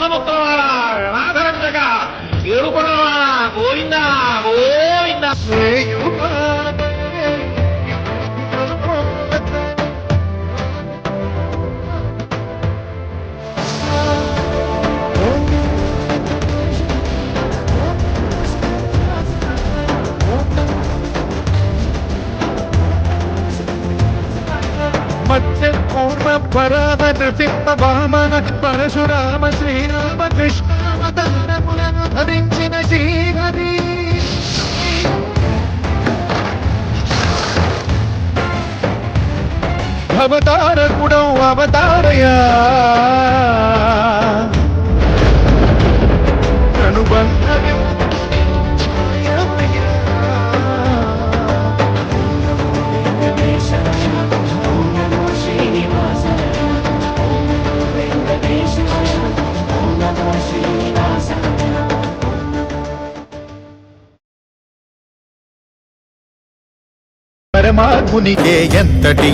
మూలముక్తవాడ నాథరంజక ఏడుకొండలవాడ గోవింద గోవింద. మత్స్య కూర్మ పరాద నృసింహ వామన పరశురామ శ్రీరామ కృష్ణములను ధరించిన శ్రీహరి అవతారకుడం అవతారయా అనుబంధ పరమాత్మునికే ఎంతటి